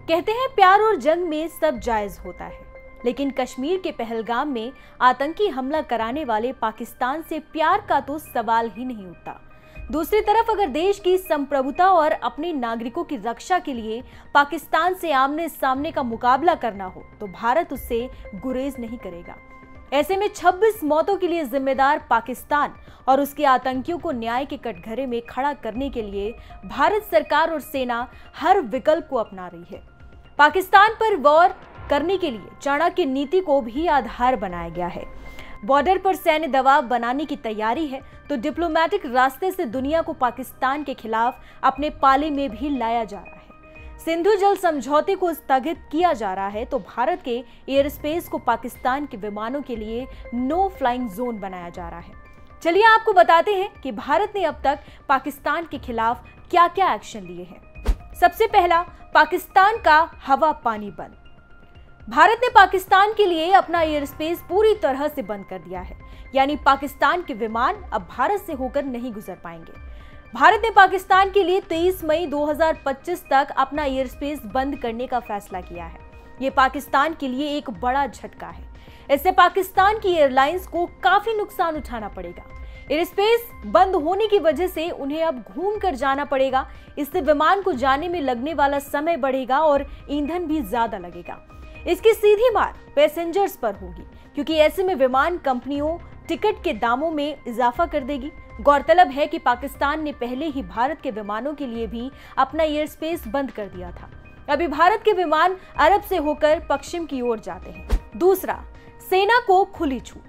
कहते हैं प्यार और जंग में सब जायज होता है, लेकिन कश्मीर के पहलगाम में आतंकी हमला कराने वाले पाकिस्तान से प्यार का तो सवाल ही नहीं उठता। दूसरी तरफ अगर देश की संप्रभुता और अपने नागरिकों की रक्षा के लिए पाकिस्तान से आमने सामने का मुकाबला करना हो तो भारत उससे गुरेज नहीं करेगा। ऐसे में 26 मौतों के लिए जिम्मेदार पाकिस्तान और उसके आतंकियों को न्याय के कटघरे में खड़ा करने के लिए भारत सरकार और सेना हर विकल्प को अपना रही है। पाकिस्तान पर वॉर करने के लिए चाणक्य नीति को भी आधार बनाया गया है। बॉर्डर पर सैन्य दबाव बनाने की तैयारी है तो डिप्लोमेटिक रास्ते से दुनिया को पाकिस्तान के खिलाफ अपने पाले में भी लाया जा रहा है। सिंधु जल समझौते को स्थगित किया जा रहा है तो भारत के एयर स्पेस को पाकिस्तान के विमानों के लिए नो फ्लाइंग जोन बनाया जा रहा है। चलिए आपको बताते हैं कि भारत ने अब तक पाकिस्तान के खिलाफ क्या क्या एक्शन लिए हैं। सबसे पहला, पाकिस्तान का हवा पानी बंद। भारत ने पाकिस्तान के लिए अपना एयर स्पेस पूरी तरह से बंद कर दिया है, यानी पाकिस्तान के विमान अब भारत से होकर नहीं गुजर पाएंगे। भारत ने पाकिस्तान के लिए 23 मई 2025 तक अपना एयर स्पेस बंद करने का फैसला किया है। ये पाकिस्तान के लिए एक बड़ा झटका है। इससे पाकिस्तान की एयरलाइंस को काफी नुकसान उठाना पड़ेगा। एयर स्पेस बंद होने की वजह से उन्हें अब घूम कर जाना पड़ेगा। इससे विमान को जाने में लगने वाला समय बढ़ेगा और ईंधन भी ज्यादा लगेगा। इसकी सीधी मार पैसेंजर्स पर होगी, क्योंकि ऐसे में विमान कंपनियों टिकट के दामों में इजाफा कर देगी। गौरतलब है कि पाकिस्तान ने पहले ही भारत के विमानों के लिए भी अपना एयर स्पेस बंद कर दिया था। अभी भारत के विमान अरब से होकर पश्चिम की ओर जाते हैं। दूसरा, सेना को खुली छूट।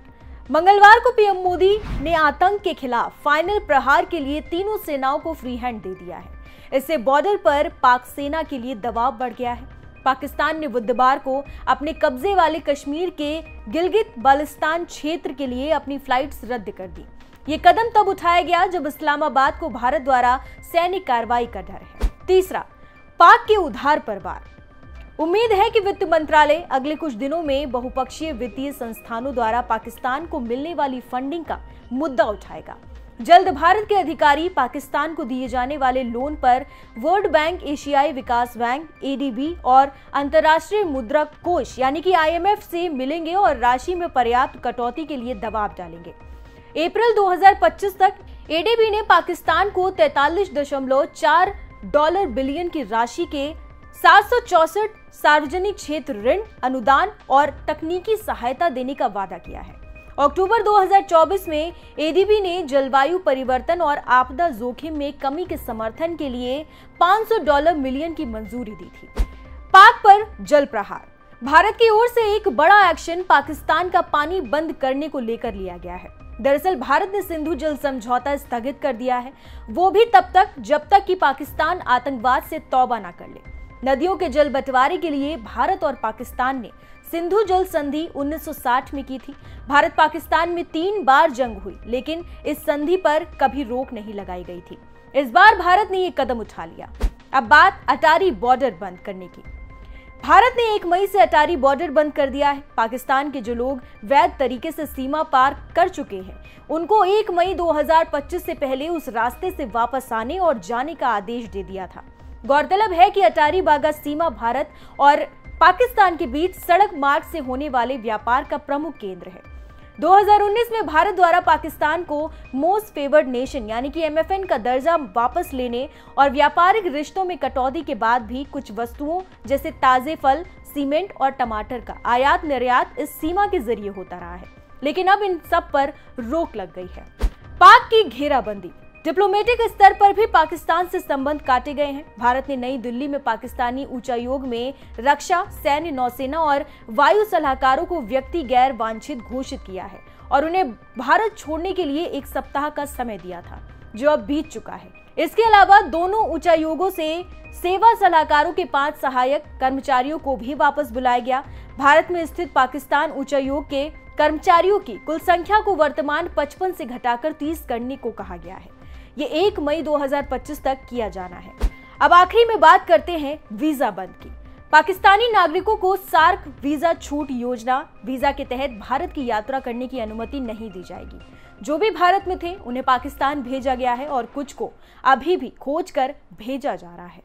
मंगलवार को पीएम मोदी ने आतंक के खिलाफ फाइनल प्रहार के लिए तीनों सेनाओं को फ्री हैंड दे दिया है। इससे बॉर्डर पर पाक सेना के लिए दबाव बढ़ गया है। पाकिस्तान ने बुधवार को अपने कब्जे वाले कश्मीर के गिलगित बाल्टिस्तान क्षेत्र के लिए अपनी फ्लाइट्स रद्द कर दी। ये कदम तब उठाया गया जब इस्लामाबाद को भारत द्वारा सैन्य कार्रवाई का डर है। तीसरा, पाक के उधार पर वार। उम्मीद है कि वित्त मंत्रालय अगले कुछ दिनों में बहुपक्षीय वित्तीय संस्थानों द्वारा पाकिस्तान को मिलने वाली फंडिंग का मुद्दा उठाएगा। जल्द भारत के अधिकारी पाकिस्तान को दिए जाने वाले लोन पर वर्ल्ड बैंक, एशियाई विकास बैंक ADB और अंतर्राष्ट्रीय मुद्रा कोष यानी कि IMF से मिलेंगे और राशि में पर्याप्त कटौती के लिए दबाव डालेंगे। अप्रैल 2025 तक ADB ने पाकिस्तान को $43.4 बिलियन की राशि के 764 सार्वजनिक क्षेत्र ऋण, अनुदान और तकनीकी सहायता देने का वादा किया है। अक्टूबर 2024 में ADB ने जलवायु परिवर्तन और आपदा जोखिम में कमी के समर्थन के लिए $500 मिलियन की मंजूरी दी थी। पाक पर जल प्रहार। भारत की ओर से एक बड़ा एक्शन पाकिस्तान का पानी बंद करने को लेकर लिया गया है। दरअसल भारत ने सिंधु जल समझौता स्थगित कर दिया है, वो भी तब तक जब तक कि पाकिस्तान आतंकवाद से तौबा ना कर ले। नदियों के जल बंटवारे के लिए भारत और पाकिस्तान ने सिंधु जल संधि 1960 में की थी। भारत पाकिस्तान में 3 बार जंग हुई, लेकिन इस संधि पर कभी रोक नहीं लगाई गई थी। इस बार भारत ने ये कदम उठा लिया। अब बात अटारी बॉर्डर बंद करने की। भारत ने 1 मई से अटारी बॉर्डर बंद कर दिया है। पाकिस्तान के जो लोग वैध तरीके से सीमा पार कर चुके हैं, उनको 1 मई 2025 से पहले उस रास्ते से वापस आने और जाने का आदेश दे दिया था। गौरतलब है कि अटारी वाघा सीमा भारत और पाकिस्तान के बीच सड़क मार्ग से होने वाले व्यापार का प्रमुख केंद्र है। 2019 में भारत द्वारा पाकिस्तान को मोस्ट फेवर्ड नेशन यानी कि MFN का दर्जा वापस लेने और व्यापारिक रिश्तों में कटौती के बाद भी कुछ वस्तुओं जैसे ताजे फल, सीमेंट और टमाटर का आयात निर्यात इस सीमा के जरिए होता रहा है, लेकिन अब इन सब पर रोक लग गई है। पाक की घेराबंदी। डिप्लोमेटिक स्तर पर भी पाकिस्तान से संबंध काटे गए हैं। भारत ने नई दिल्ली में पाकिस्तानी उच्चायोग में रक्षा, सैन्य, नौसेना और वायु सलाहकारों को व्यक्ति गैर वांछित घोषित किया है और उन्हें भारत छोड़ने के लिए 1 सप्ताह का समय दिया था, जो अब बीत चुका है। इसके अलावा दोनों उच्चायोगों से सेवा सलाहकारों के 5 सहायक कर्मचारियों को भी वापस बुलाया गया। भारत में स्थित पाकिस्तान उच्चायोग के कर्मचारियों की कुल संख्या को वर्तमान 55 से घटाकर 30 करने को कहा गया है। ये 1 मई 2025 तक किया जाना है। अब आखिरी में बात करते हैं वीजा बंद की। पाकिस्तानी नागरिकों को सार्क वीजा छूट योजना वीजा के तहत भारत की यात्रा करने की अनुमति नहीं दी जाएगी। जो भी भारत में थे उन्हें पाकिस्तान भेजा गया है और कुछ को अभी भी खोज कर भेजा जा रहा है।